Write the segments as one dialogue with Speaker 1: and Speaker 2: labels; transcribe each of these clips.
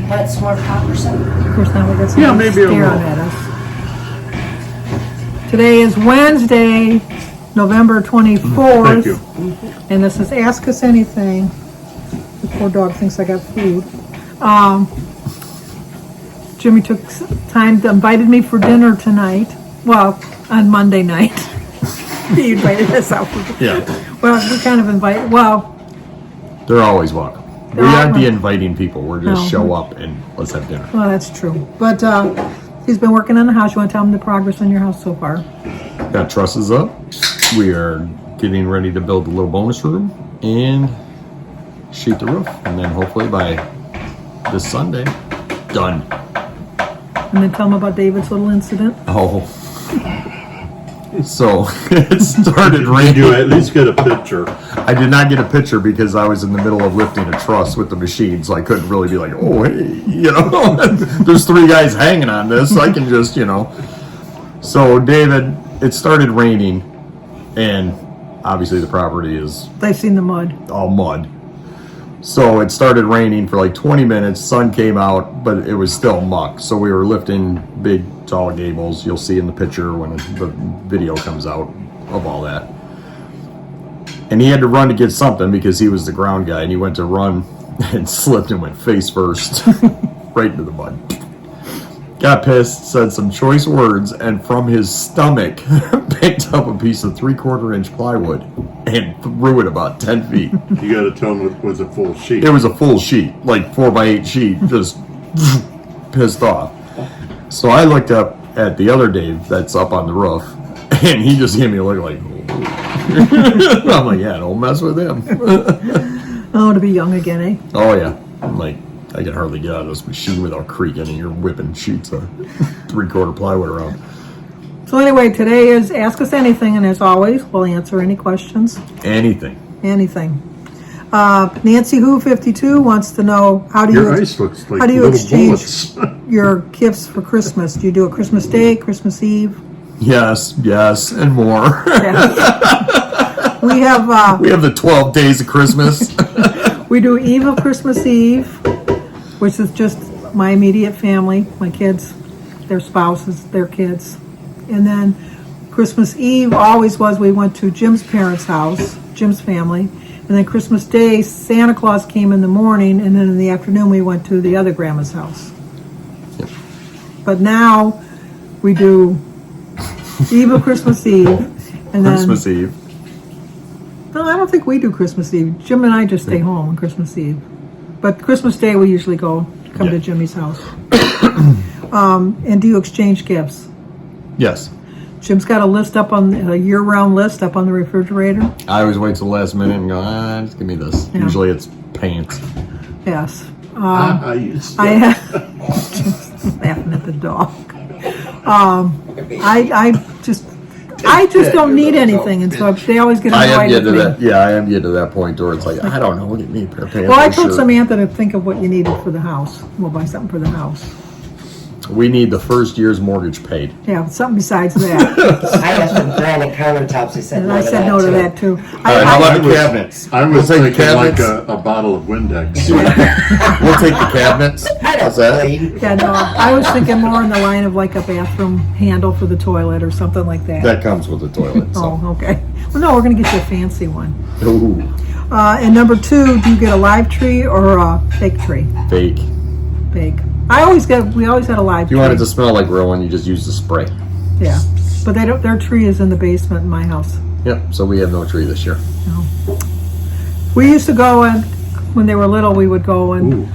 Speaker 1: Want some more pop or something?
Speaker 2: Of course, now we got some
Speaker 3: maybe a
Speaker 2: staring
Speaker 3: little.
Speaker 2: at us. Today is Wednesday, November 24th.
Speaker 3: Thank you.
Speaker 2: And this is Ask Us Anything. The poor dog thinks I got food. Jimmy took time to invited me for dinner tonight. Well, on Monday night. He invited us out for dinner.
Speaker 4: Yeah,
Speaker 2: Well, we kind of invite. Well,
Speaker 4: they're always welcome. We aren't the inviting people. We're just
Speaker 2: No.
Speaker 4: show up and let's have dinner.
Speaker 2: well, that's true. But he's been working on the house. You want to tell him the progress on your house so far?
Speaker 4: Got trusses up. We are getting ready to build a little bonus room and sheet the roof. And then hopefully by this Sunday, done.
Speaker 2: And then tell him about David's little incident.
Speaker 4: Oh. So it started
Speaker 3: Did you
Speaker 4: raining.
Speaker 3: at least get a picture?
Speaker 4: I did not get a picture because I was in the middle of lifting a truss with the machine, so I couldn't really be like, oh, hey, there's 3 guys hanging on this. I can just, So, David, it started raining, and obviously the property is
Speaker 2: They've seen the mud.
Speaker 4: all mud. So it started raining for like 20 minutes, sun came out, but it was still muck. So we were lifting big, tall gables. You'll see in the picture when the video comes out of all that. And he had to run to get something because he was the ground guy, and he went to run and slipped and went face first right into the mud. Got pissed, said some choice words, and from his stomach picked up a piece of 3/4-inch plywood and threw it about 10 feet.
Speaker 3: You got to tell them it was a full sheet.
Speaker 4: It was a full sheet, like 4x8 sheet, just pissed off. So I looked up at the other Dave that's up on the roof, and he just gave me a look like, I'm like, yeah, don't mess with him.
Speaker 2: Oh, to be young again, eh?
Speaker 4: Oh, yeah. I'm like, I can hardly get out of this machine without creaking, and you're whipping sheets of 3/4 plywood around.
Speaker 2: So anyway, today is Ask Us Anything, and as always, we'll answer any questions.
Speaker 4: Anything.
Speaker 2: Anything. Nancy Who 52 wants to know how do
Speaker 3: Your
Speaker 2: you
Speaker 3: ice looks like
Speaker 2: how do you
Speaker 3: little
Speaker 2: exchange
Speaker 3: bullets.
Speaker 2: your gifts for Christmas? Do you do a Christmas Day, Christmas Eve?
Speaker 4: Yes, and more.
Speaker 2: Yeah. We have
Speaker 4: We have the 12 days of Christmas.
Speaker 2: we do Eve of Christmas Eve, which is just my immediate family, my kids, their spouses, their kids. And then Christmas Eve always was we went to Jim's parents' house, Jim's family. And then Christmas Day, Santa Claus came in the morning, and then in the afternoon we went to the other grandma's house.
Speaker 4: Yep.
Speaker 2: But now we do Eve of Christmas Eve, and
Speaker 4: Christmas
Speaker 2: then
Speaker 4: Eve.
Speaker 2: no, I don't think we do Christmas Eve. Jim and I just stay home on Christmas Eve. But Christmas Day we usually come
Speaker 4: Yeah.
Speaker 2: to Jimmy's house. And do you exchange gifts?
Speaker 4: Yes.
Speaker 2: Jim's got a list up on a year-round list up on the refrigerator.
Speaker 4: I always wait till the last minute and go, just give me this.
Speaker 2: Yeah.
Speaker 4: Usually it's pants.
Speaker 2: Yes.
Speaker 3: I used to.
Speaker 2: I have just laughing at the dog. I just don't need anything, and so they always get
Speaker 4: I am
Speaker 2: annoyed
Speaker 4: getting
Speaker 2: with
Speaker 4: to
Speaker 2: me.
Speaker 4: that. Yeah, I am getting to that point where it's like, I don't know, get me a pair of pants.
Speaker 2: Well, I
Speaker 4: or a
Speaker 2: told
Speaker 4: shirt.
Speaker 2: Samantha to think of what you needed for the house. We'll buy something for the house.
Speaker 4: We need the first year's mortgage paid.
Speaker 2: Yeah, something besides that.
Speaker 1: I asked for granite countertops. I said
Speaker 2: And
Speaker 1: no
Speaker 2: I
Speaker 1: to
Speaker 2: said
Speaker 1: that,
Speaker 2: no to
Speaker 1: too.
Speaker 2: that too.
Speaker 4: All right, how about the cabinets?
Speaker 3: I was
Speaker 4: We'll take the
Speaker 3: thinking like
Speaker 4: cabinets.
Speaker 3: a bottle of Windex.
Speaker 4: We'll take the cabinets.
Speaker 1: I don't
Speaker 4: How's that?
Speaker 1: believe.
Speaker 2: Yeah, no, I was thinking more in the line of like a bathroom handle for the toilet or something like that.
Speaker 4: That comes with the toilet. So.
Speaker 2: Oh, okay. Well, no, we're going to get you a fancy one.
Speaker 4: Ooh,
Speaker 2: And number 2, do you get a live tree or a fake tree?
Speaker 4: fake.
Speaker 2: Fake. We always had a live
Speaker 4: If
Speaker 2: tree.
Speaker 4: you want it to smell like real one, you just use the spray.
Speaker 2: Yeah. But their tree is in the basement in my house.
Speaker 4: Yep, so we have no tree this year.
Speaker 2: We used to go and when they were little, we would go and
Speaker 3: Ooh.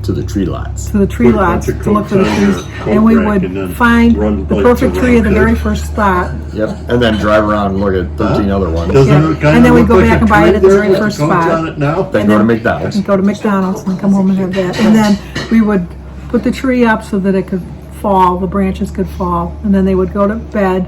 Speaker 4: To the tree lots.
Speaker 2: to the tree
Speaker 3: Put a
Speaker 2: lots
Speaker 3: bunch of
Speaker 2: to look for the
Speaker 3: coats on your
Speaker 2: trees,
Speaker 3: coat
Speaker 2: and we
Speaker 3: rack and then
Speaker 2: would find
Speaker 3: run
Speaker 2: the
Speaker 3: like
Speaker 2: perfect
Speaker 3: the
Speaker 2: tree at the
Speaker 3: rocket.
Speaker 2: very first spot.
Speaker 4: Yep, and then drive around and look at 13 other ones.
Speaker 3: Doesn't
Speaker 2: Yeah.
Speaker 3: it kind
Speaker 2: And then
Speaker 3: of
Speaker 2: we
Speaker 3: look
Speaker 2: go
Speaker 3: like
Speaker 2: back
Speaker 3: a
Speaker 2: and buy it
Speaker 3: tree
Speaker 2: at the
Speaker 3: there
Speaker 2: very
Speaker 3: with
Speaker 2: first
Speaker 3: cones
Speaker 2: spot.
Speaker 3: on it now?
Speaker 4: Then
Speaker 2: And
Speaker 4: go to
Speaker 2: then-
Speaker 4: McDonald's.
Speaker 2: And go to McDonald's and come home and have that. And then we would put the tree up so that it could fall, the branches could fall, and then they would go to bed,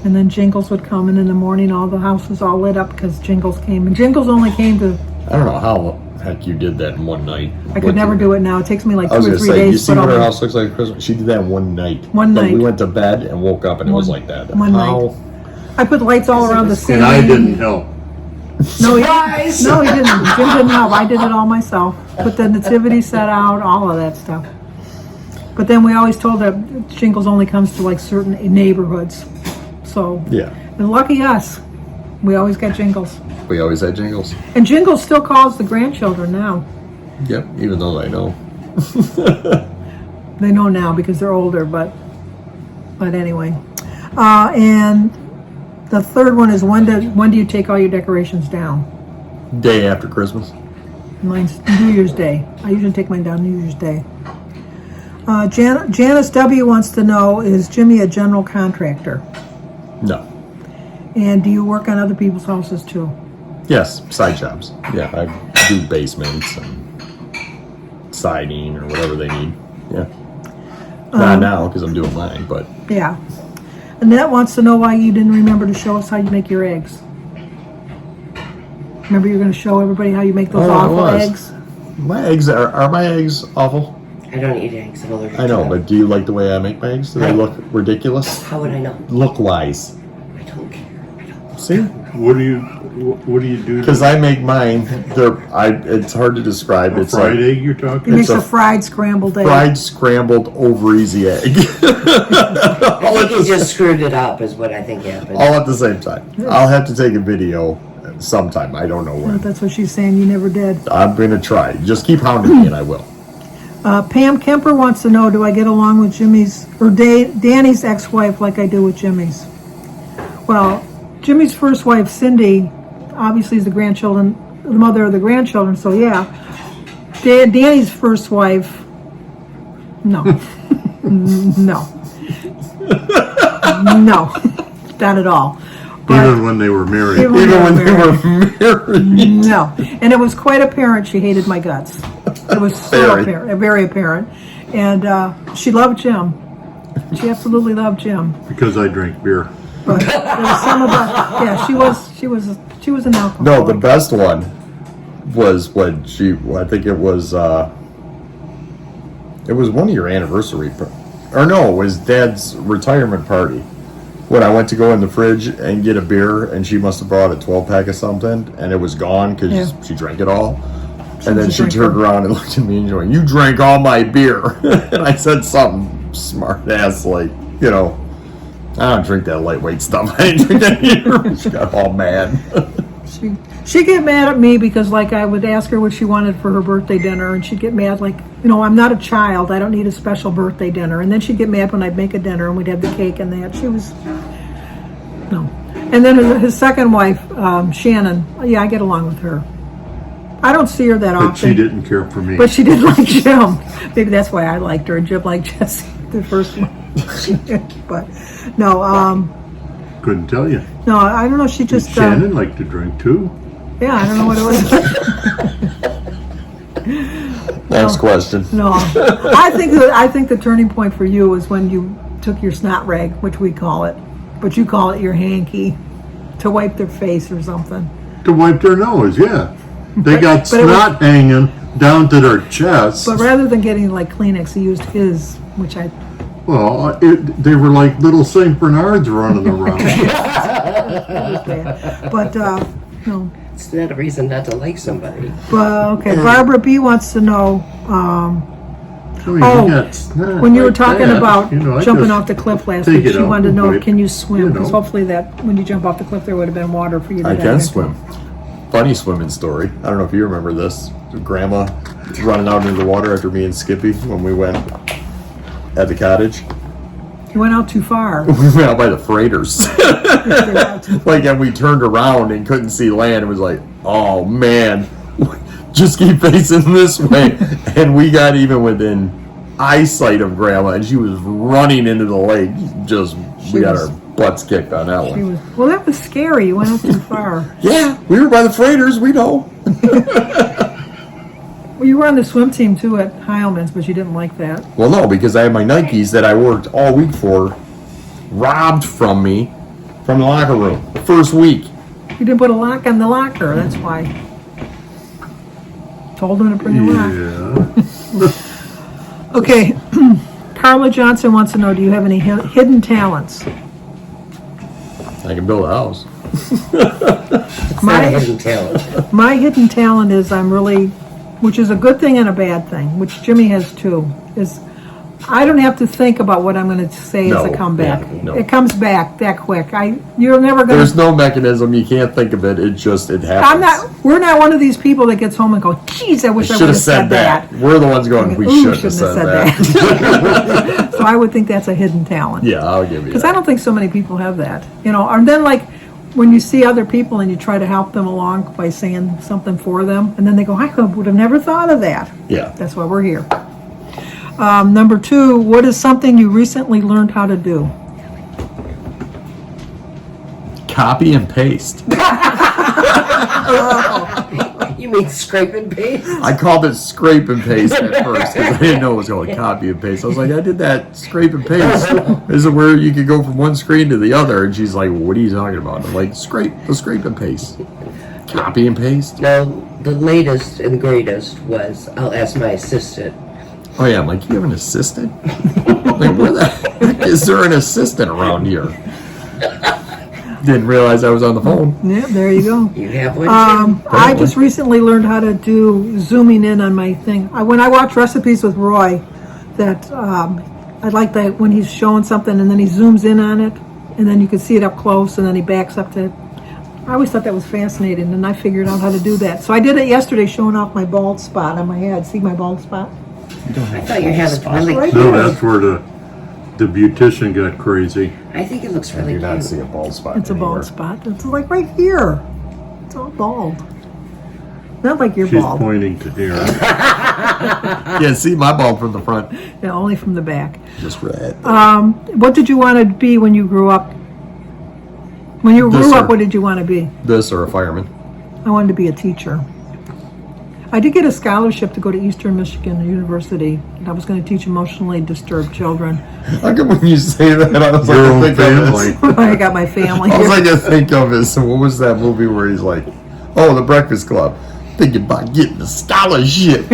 Speaker 2: and then Jingles would come, and in the morning all the house was all lit up because Jingles came. And Jingles only came to,
Speaker 4: I don't know how the heck you did that in one night.
Speaker 2: I could never do it now. It takes me like
Speaker 4: I was
Speaker 2: 2 or
Speaker 4: gonna
Speaker 2: 3
Speaker 4: say, you
Speaker 2: days
Speaker 4: see
Speaker 2: to
Speaker 4: what
Speaker 2: put
Speaker 4: her
Speaker 2: all
Speaker 4: house looks like at Christmas? She did that one night.
Speaker 2: One
Speaker 4: Like,
Speaker 2: night.
Speaker 4: we went to bed and woke up and it was like that.
Speaker 2: One
Speaker 4: How?
Speaker 2: night. I put lights all around the ceiling.
Speaker 3: And I didn't help.
Speaker 2: No,
Speaker 1: Surprise!
Speaker 2: No, he didn't. Jim didn't help. I did it all myself. Put the nativity set out, all of that stuff. But then we always told that jingles only comes to like certain neighborhoods. So,
Speaker 4: Yeah.
Speaker 2: and lucky us, we always got jingles.
Speaker 4: We always had jingles.
Speaker 2: And Jingles still calls the grandchildren now.
Speaker 4: Yep, even though they know.
Speaker 2: They know now because they're older, but anyway. And the third one is when do you take all your decorations down?
Speaker 4: Day after Christmas.
Speaker 2: Mine's New Year's Day. I usually take mine down New Year's Day. Janice W. wants to know, is Jimmy a general contractor?
Speaker 4: No.
Speaker 2: And do you work on other people's houses too?
Speaker 4: Yes, side jobs. Yeah, I do basements and siding or whatever they need. Yeah. Not now because I'm doing mine, but
Speaker 2: Yeah. Annette wants to know why you didn't remember to show us how you make your eggs. Remember you're going to show everybody how you make those
Speaker 4: Oh, I
Speaker 2: awful
Speaker 4: was.
Speaker 2: eggs?
Speaker 4: my eggs are my eggs awful?
Speaker 1: I don't eat eggs. I'm allergic
Speaker 4: I know,
Speaker 1: to them.
Speaker 4: but do you like the way I make my eggs? Do they look ridiculous?
Speaker 1: How would I know?
Speaker 4: Look wise.
Speaker 1: I don't care. I don't.
Speaker 4: See?
Speaker 3: What do you do?
Speaker 4: Because I make mine, it's hard to describe.
Speaker 3: A
Speaker 4: It's
Speaker 3: fried
Speaker 4: like
Speaker 3: egg you're
Speaker 2: He
Speaker 3: talking?
Speaker 2: makes
Speaker 4: a
Speaker 2: a fried scrambled egg.
Speaker 4: fried scrambled over easy egg. all,
Speaker 1: I
Speaker 4: at
Speaker 1: think you
Speaker 4: the,
Speaker 1: just screwed it up is what I think happened.
Speaker 4: all at the same time. I'll have to take a video sometime. I don't know when.
Speaker 2: That's what she's saying. You never did.
Speaker 4: I'm going to try. Just keep hounding me and I will.
Speaker 2: Pam Kemper wants to know, do I get along with Jimmy's or Danny's ex-wife like I do with Jimmy's? Well, Jimmy's first wife, Cindy, obviously is the mother of the grandchildren, so yeah. Danny's first wife, no. No. No. Not at all. But
Speaker 3: Even when they were married.
Speaker 2: Even
Speaker 4: Even when they were married.
Speaker 2: no. And it was quite apparent she hated my guts. It was so
Speaker 4: Very.
Speaker 2: apparent, very apparent. And she loved Jim. She absolutely loved Jim.
Speaker 3: Because I drink beer.
Speaker 2: But there was some of the, yeah, she was an alcoholic.
Speaker 4: No, the best one was when I think it was one of your anniversary, or no, it was Dad's retirement party. When I went to go in the fridge and get a beer, and she must have brought a 12-pack of something, and it was gone because
Speaker 2: Yeah.
Speaker 4: she drank it all. And then
Speaker 2: was a
Speaker 4: she
Speaker 2: drinker.
Speaker 4: turned around and looked at me and going, "You drank all my beer." And I said something smart ass like, I don't drink that lightweight stuff. I didn't drink that either. She got all mad.
Speaker 2: She'd get mad at me because, like, I would ask her what she wanted for her birthday dinner, and she'd get mad, like, I'm not a child. I don't need a special birthday dinner. And then she'd get mad when I'd make a dinner and we'd have the cake and that. She was, no. And then his second wife, Shannon, yeah, I get along with her. I don't see her that often.
Speaker 3: But she didn't care for me.
Speaker 2: But she did like Jim. Maybe that's why I liked her, and Jim liked Jesse, the first one. But, no,
Speaker 3: Couldn't tell you.
Speaker 2: no, I don't know. She just,
Speaker 3: Shannon liked to drink too.
Speaker 2: yeah, I don't know what it was.
Speaker 4: Next question.
Speaker 2: No, I think the turning point for you was when you took your snot rag, which we call it, but you call it your hanky, to wipe their face or something.
Speaker 3: To wipe their nose, yeah. They got
Speaker 2: but it was-
Speaker 3: snot hanging down to their chests.
Speaker 2: But rather than getting like Kleenex, he used his, which I.
Speaker 3: Well, they were like little St. Bernards running around.
Speaker 2: But no.
Speaker 1: It's not a reason not to like somebody.
Speaker 2: But okay, Barbara B wants to know.
Speaker 3: You got snot
Speaker 2: When you were
Speaker 3: like
Speaker 2: talking
Speaker 3: that,
Speaker 2: about
Speaker 3: I
Speaker 2: jumping
Speaker 3: just
Speaker 2: off the cliff last
Speaker 3: take
Speaker 2: week,
Speaker 3: it
Speaker 2: she
Speaker 3: out
Speaker 2: wanted to
Speaker 3: and
Speaker 2: know,
Speaker 3: wipe,
Speaker 2: can you swim? Because
Speaker 3: you know.
Speaker 2: hopefully that when you jump off the cliff, there would have been water for you to
Speaker 4: I
Speaker 2: dive
Speaker 4: can
Speaker 2: into.
Speaker 4: swim. Funny swimming story. I don't know if you remember this. Grandma running out into the water after me and Skippy when we went at the cottage.
Speaker 2: You went out too far.
Speaker 4: We went out by the freighters. And we turned around and couldn't see land. It was like, oh man, just keep facing this way. And we got even within eyesight of Grandma, and she was running into the lake. We got our butts kicked on that one.
Speaker 2: Well, that was scary. You went out too far.
Speaker 4: Yeah, we were by the freighters. We know.
Speaker 2: Well, you were on the swim team too at Heilman's, but you didn't like that.
Speaker 4: Well, no, because I had my Nikes that I worked all week for robbed from me from the locker room the first week.
Speaker 2: You didn't put a lock on the locker. That's why. Told him to bring a lock.
Speaker 3: Yeah.
Speaker 2: Okay. Carla Johnson wants to know, do you have any hidden talents?
Speaker 4: I can build a house.
Speaker 1: It's not a hidden talent.
Speaker 2: My hidden talent is which is a good thing and a bad thing, which Jimmy has too, is I don't have to think about what I'm going to say as
Speaker 4: No,
Speaker 2: a comeback.
Speaker 4: yeah, no.
Speaker 2: It comes back that quick. You're never going
Speaker 4: There's
Speaker 2: to.
Speaker 4: no mechanism. You can't think of it. It happens.
Speaker 2: We're not one of these people that gets home and go, geez, I wish I
Speaker 4: should
Speaker 2: would
Speaker 4: have
Speaker 2: have said that.
Speaker 4: We're the ones going, we
Speaker 2: Ooh,
Speaker 4: shouldn't have said that.
Speaker 2: that. So I would think that's a hidden talent.
Speaker 4: Yeah, I'll give you
Speaker 2: Because
Speaker 4: that.
Speaker 2: I don't think so many people have that. And then like when you see other people and you try to help them along by saying something for them, and then they go, I would have never thought of that.
Speaker 4: Yeah.
Speaker 2: That's why we're here. Number 2, what is something you recently learned how to do?
Speaker 4: Copy and paste.
Speaker 1: You mean scrape and paste?
Speaker 4: I called it scrape and paste at first because I didn't know it was called copy and paste. I was like, I did that scrape and paste. This is where you could go from one screen to the other. And she's like, what are you talking about? I'm like, scrape and paste. Copy and paste?
Speaker 1: Now, the latest and greatest was I'll ask my assistant.
Speaker 4: Oh yeah, I'm like, you have an assistant? Like, where the heck is there an assistant around here? Didn't realize I was on the phone.
Speaker 2: Yeah, there you go.
Speaker 1: You have one too?
Speaker 2: I just recently learned how to do zooming in on my thing. When I watch recipes with Roy, that I like that when he's showing something and then he zooms in on it, and then you can see it up close, and then he backs up to it. I always thought that was fascinating, and I figured out how to do that. So I did it yesterday, showing off my bald spot on my head. See my bald spot?
Speaker 1: I thought your hair looked really
Speaker 2: Right
Speaker 1: cute.
Speaker 3: No, that's where the beautician got crazy.
Speaker 1: I think it looks really
Speaker 4: I do not
Speaker 1: cute.
Speaker 4: see a bald spot
Speaker 2: It's a
Speaker 4: anywhere.
Speaker 2: bald spot. It's like right here. It's all bald. Not like you're
Speaker 3: She's
Speaker 2: bald.
Speaker 3: pointing to here.
Speaker 4: Yeah, see my bald from the front.
Speaker 2: Yeah, only from the back.
Speaker 4: Just red.
Speaker 2: What did you want to be when you grew up? When you
Speaker 4: This
Speaker 2: grew
Speaker 4: or-
Speaker 2: up, what did you want to be?
Speaker 4: This or a fireman.
Speaker 2: I wanted to be a teacher. I did get a scholarship to go to Eastern Michigan University, and I was going to teach emotionally disturbed children.
Speaker 4: How come when you say that, I was
Speaker 3: Your own
Speaker 4: like, think of this.
Speaker 3: family.
Speaker 2: I got my family.
Speaker 4: I was like, I think of this. What was that movie where he's like, oh, The Breakfast Club. Thinking about getting a scholarship.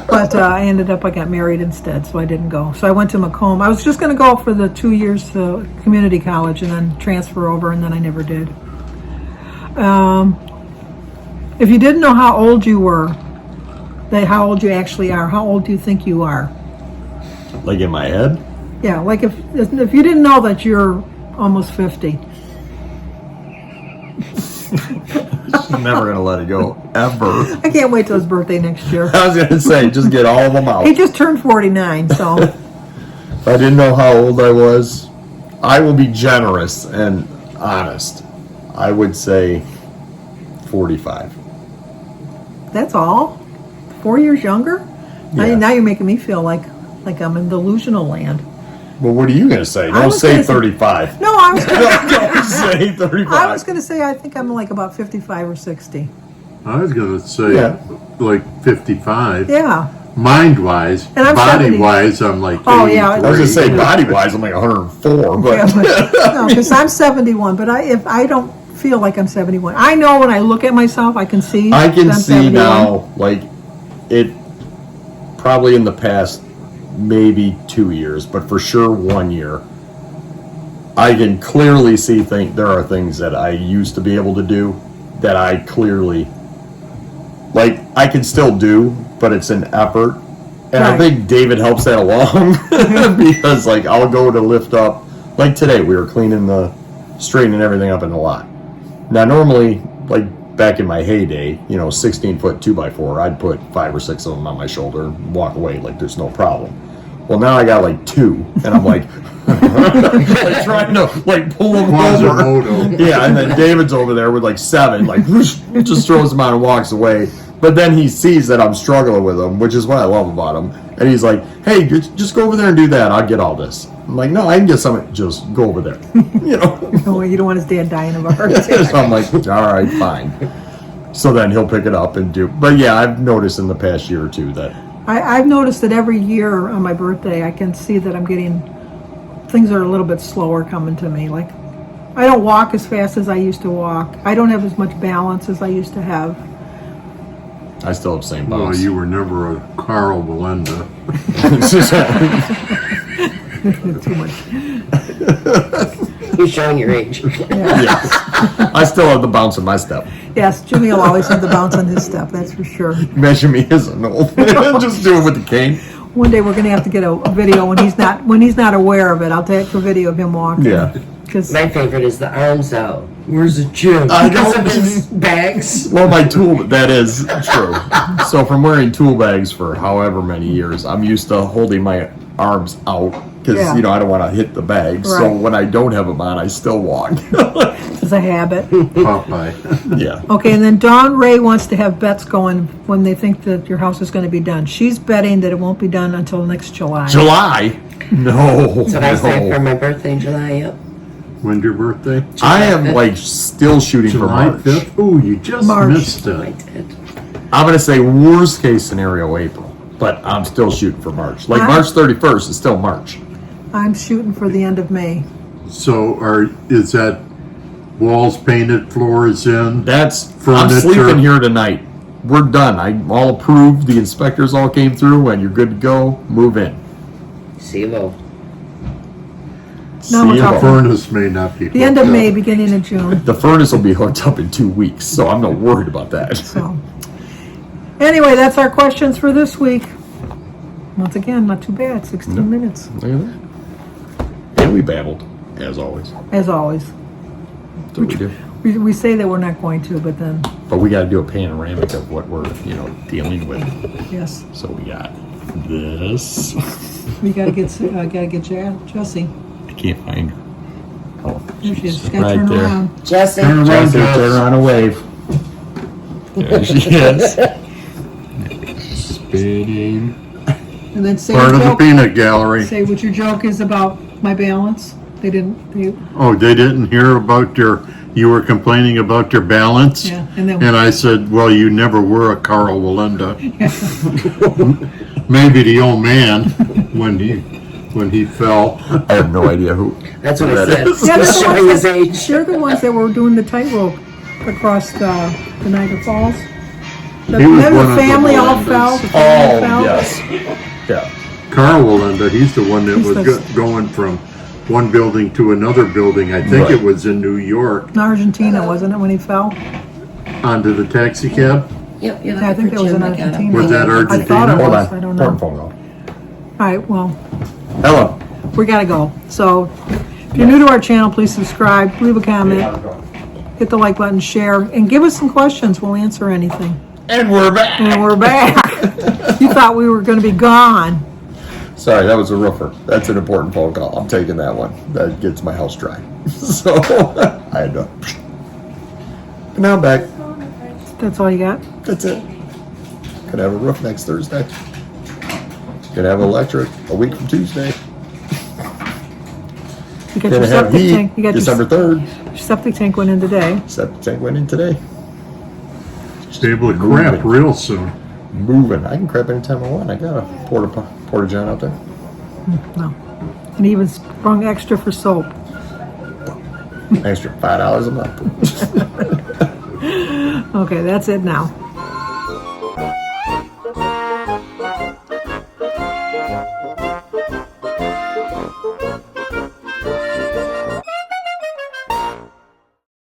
Speaker 2: But I ended up, I got married instead, so I didn't go. So I went to Macomb. I was just going to go for the 2 years to community college and then transfer over, and then I never did. If you didn't know how old you were, how old you actually are, how old do you think you are?
Speaker 4: Like in my head?
Speaker 2: Yeah, like if you didn't know that you're almost 50.
Speaker 4: I'm never going to let it go. Ever.
Speaker 2: I can't wait till his birthday next year.
Speaker 4: I was going to say, just get all of them out.
Speaker 2: He just turned 49, so
Speaker 4: If I didn't know how old I was, I will be generous and honest. I would say 45.
Speaker 2: that's all. 4 years younger?
Speaker 4: Yeah.
Speaker 2: Now you're making me feel like I'm in delusional land.
Speaker 4: Well, what are you going to say?
Speaker 2: I
Speaker 4: Don't
Speaker 2: was
Speaker 4: say
Speaker 2: gonna say-
Speaker 4: 35.
Speaker 2: No, I was
Speaker 4: Don't say 35.
Speaker 2: I was going to say I think I'm like about 55 or 60.
Speaker 3: I was going to say
Speaker 4: Yeah.
Speaker 3: like 55.
Speaker 2: Yeah.
Speaker 3: Mind-wise,
Speaker 2: And I'm 70.
Speaker 3: body-wise, I'm like 83.
Speaker 2: Oh, yeah.
Speaker 4: I was going to say body-wise, I'm like 104, but
Speaker 2: Yeah, no, because I'm 71, but if I don't feel like I'm 71. I know when I look at myself, I can see.
Speaker 4: I can
Speaker 2: that I'm
Speaker 4: see
Speaker 2: 71.
Speaker 4: now, like, it probably in the past maybe 2 years, but for sure 1 year, I can clearly see there are things that I used to be able to do that I clearly, like, I can still do, but it's an effort. And I
Speaker 2: Right.
Speaker 4: think David helps that along because, like, I'll go to lift up, like today, we were straightening everything up in the lot. Now, normally, like, back in my heyday, 16-foot 2x4, I'd put 5 or 6 of them on my shoulder and walk away like there's no problem. Well, now I got like 2, and I'm like, like trying to like pull them over.
Speaker 3: Quasimodo.
Speaker 4: Yeah, and then David's over there with like 7, like whoosh, just throws them out and walks away. But then he sees that I'm struggling with them, which is what I love about him. And he's like, hey, just go over there and do that. I'll get all this. I'm like, no, I can get some. Just go over there.
Speaker 2: Oh, you don't want his dad dying of a heart attack.
Speaker 4: So I'm like, all right, fine. So then he'll pick it up and do. But yeah, I've noticed in the past year or two that.
Speaker 2: I've noticed that every year on my birthday, I can see that I'm getting things are a little bit slower coming to me. Like, I don't walk as fast as I used to walk. I don't have as much balance as I used to have.
Speaker 4: I still have the same
Speaker 3: Well,
Speaker 4: bounce.
Speaker 3: you were never a Carl Belinda.
Speaker 2: Too much.
Speaker 1: You're showing your age.
Speaker 4: Yes. I still have the bounce in my step.
Speaker 2: Yes, Jimmy will always have the bounce on his step, that's for sure.
Speaker 4: Measure me as an old man. Just do it with the cane.
Speaker 2: One day we're gonna have to get a video when he's not aware of it. I'll take a video of him walking.
Speaker 4: Yeah.
Speaker 2: 'Cause
Speaker 1: My favorite is the arms out. Where's the gym?
Speaker 4: I
Speaker 1: Because
Speaker 4: know.
Speaker 1: of his bags.
Speaker 4: Well, my tool, that is true. So from wearing tool bags for however many years, I'm used to holding my arms out because,
Speaker 2: Yeah.
Speaker 4: I don't want to hit the bag. So
Speaker 2: Right.
Speaker 4: when I don't have them on, I still walk.
Speaker 2: it's a habit.
Speaker 3: Popeye.
Speaker 4: Yeah.
Speaker 2: Okay, and then Dawn Ray wants to have bets going when they think that your house is gonna be done. She's betting that it won't be done until next July.
Speaker 4: July? No.
Speaker 1: So I say for
Speaker 4: no.
Speaker 1: my birthday in July, yep.
Speaker 3: When's your birthday?
Speaker 4: I am like still shooting for
Speaker 3: July
Speaker 4: March.
Speaker 3: 5th? Ooh, you just
Speaker 2: March.
Speaker 3: missed
Speaker 1: I
Speaker 3: it.
Speaker 1: did.
Speaker 4: I'm going to say worst case scenario April, but I'm still shooting for March. Like March 31st is still March.
Speaker 2: I'm shooting for the end of May.
Speaker 3: So is that walls painted, floors in?
Speaker 4: I'm
Speaker 3: Furniture.
Speaker 4: sleeping here tonight. We're done. I'm all approved. The inspectors all came through, and you're good to go. Move in.
Speaker 1: See you later.
Speaker 2: No,
Speaker 4: See
Speaker 2: we're
Speaker 4: you
Speaker 2: talking-
Speaker 4: later.
Speaker 3: Furnace may not be
Speaker 2: The end of
Speaker 3: hooked
Speaker 2: May,
Speaker 3: up.
Speaker 2: beginning of June.
Speaker 4: The furnace will be hooked up in 2 weeks, so I'm not worried about that.
Speaker 2: So, anyway, that's our questions for this week. Once again, not too bad, 16 minutes,
Speaker 4: Look at that. And we babbled, as always.
Speaker 2: as always.
Speaker 4: That's what we do.
Speaker 2: We say that we're not going to, but then,
Speaker 4: But we got to do a panoramic of what we're, dealing with.
Speaker 2: yes,
Speaker 4: So we got this.
Speaker 2: we gotta get Jessie.
Speaker 4: I can't find her. Oh,
Speaker 2: There she is. She's
Speaker 4: right
Speaker 2: gotta turn
Speaker 4: there.
Speaker 2: around.
Speaker 1: Jesse.
Speaker 3: Turn around,
Speaker 4: Turn
Speaker 3: Jess.
Speaker 4: on a wave. There she is. Spinning.
Speaker 2: And then say
Speaker 3: Part
Speaker 2: your
Speaker 3: of the
Speaker 2: joke.
Speaker 3: peanut gallery.
Speaker 2: Say what your joke is about my balance. They didn't.
Speaker 3: Oh, they didn't hear about you were complaining about your balance?
Speaker 2: Yeah, and then-
Speaker 3: I said, well, you never were a Carl Walenda. Maybe the old man when he fell.
Speaker 4: I have no idea who.
Speaker 1: That's what I
Speaker 4: that
Speaker 1: said.
Speaker 4: is.
Speaker 2: Yeah,
Speaker 1: He's showing his age.
Speaker 2: they're the ones that were doing the tightrope across the Niagara Falls. The,
Speaker 3: He was
Speaker 2: remember
Speaker 3: one
Speaker 2: the
Speaker 3: of the
Speaker 2: family all
Speaker 3: Walendas.
Speaker 2: fell. The family
Speaker 4: Oh,
Speaker 2: fell?
Speaker 4: yes. Yeah.
Speaker 3: Carl Walenda, he's the one that
Speaker 2: He's
Speaker 3: was
Speaker 2: the-
Speaker 3: going from one building to another building. I think
Speaker 4: Right.
Speaker 3: it was in New York,
Speaker 2: In Argentina, wasn't it, when he fell?
Speaker 3: onto the taxi cab.
Speaker 1: Yep, you're
Speaker 2: Yeah, I think that was in Argentina.
Speaker 3: Was that
Speaker 2: I thought it
Speaker 3: Argentina?
Speaker 4: Hold
Speaker 2: was.
Speaker 4: on.
Speaker 2: I don't know.
Speaker 4: Important phone call.
Speaker 2: All right, well,
Speaker 4: Hello.
Speaker 2: we gotta go. So, if you're new to our channel, please subscribe, leave a comment, hit the like button, share, and give us some questions. We'll answer anything.
Speaker 4: And we're back.
Speaker 2: And we're back. You thought we were gonna be gone.
Speaker 4: Sorry, that was a roofer. That's an important phone call. I'm taking that one. That gets my house dry. So I had to. And now I'm back.
Speaker 2: That's all you got?
Speaker 4: That's it. Gonna have a roof next Thursday. Gonna have electric a week from Tuesday.
Speaker 2: You got your
Speaker 4: Gonna have
Speaker 2: septic
Speaker 4: heat
Speaker 2: tank. You got
Speaker 4: December 3rd.
Speaker 2: your septic tank went in today.
Speaker 4: Septic tank went in today.
Speaker 3: Be able to crap real soon.
Speaker 4: Moving. I can crap anytime I want. I got a porta john out there.
Speaker 2: No. And he even sprung extra for soap.
Speaker 4: Extra $5 a month.
Speaker 2: Okay, that's it now.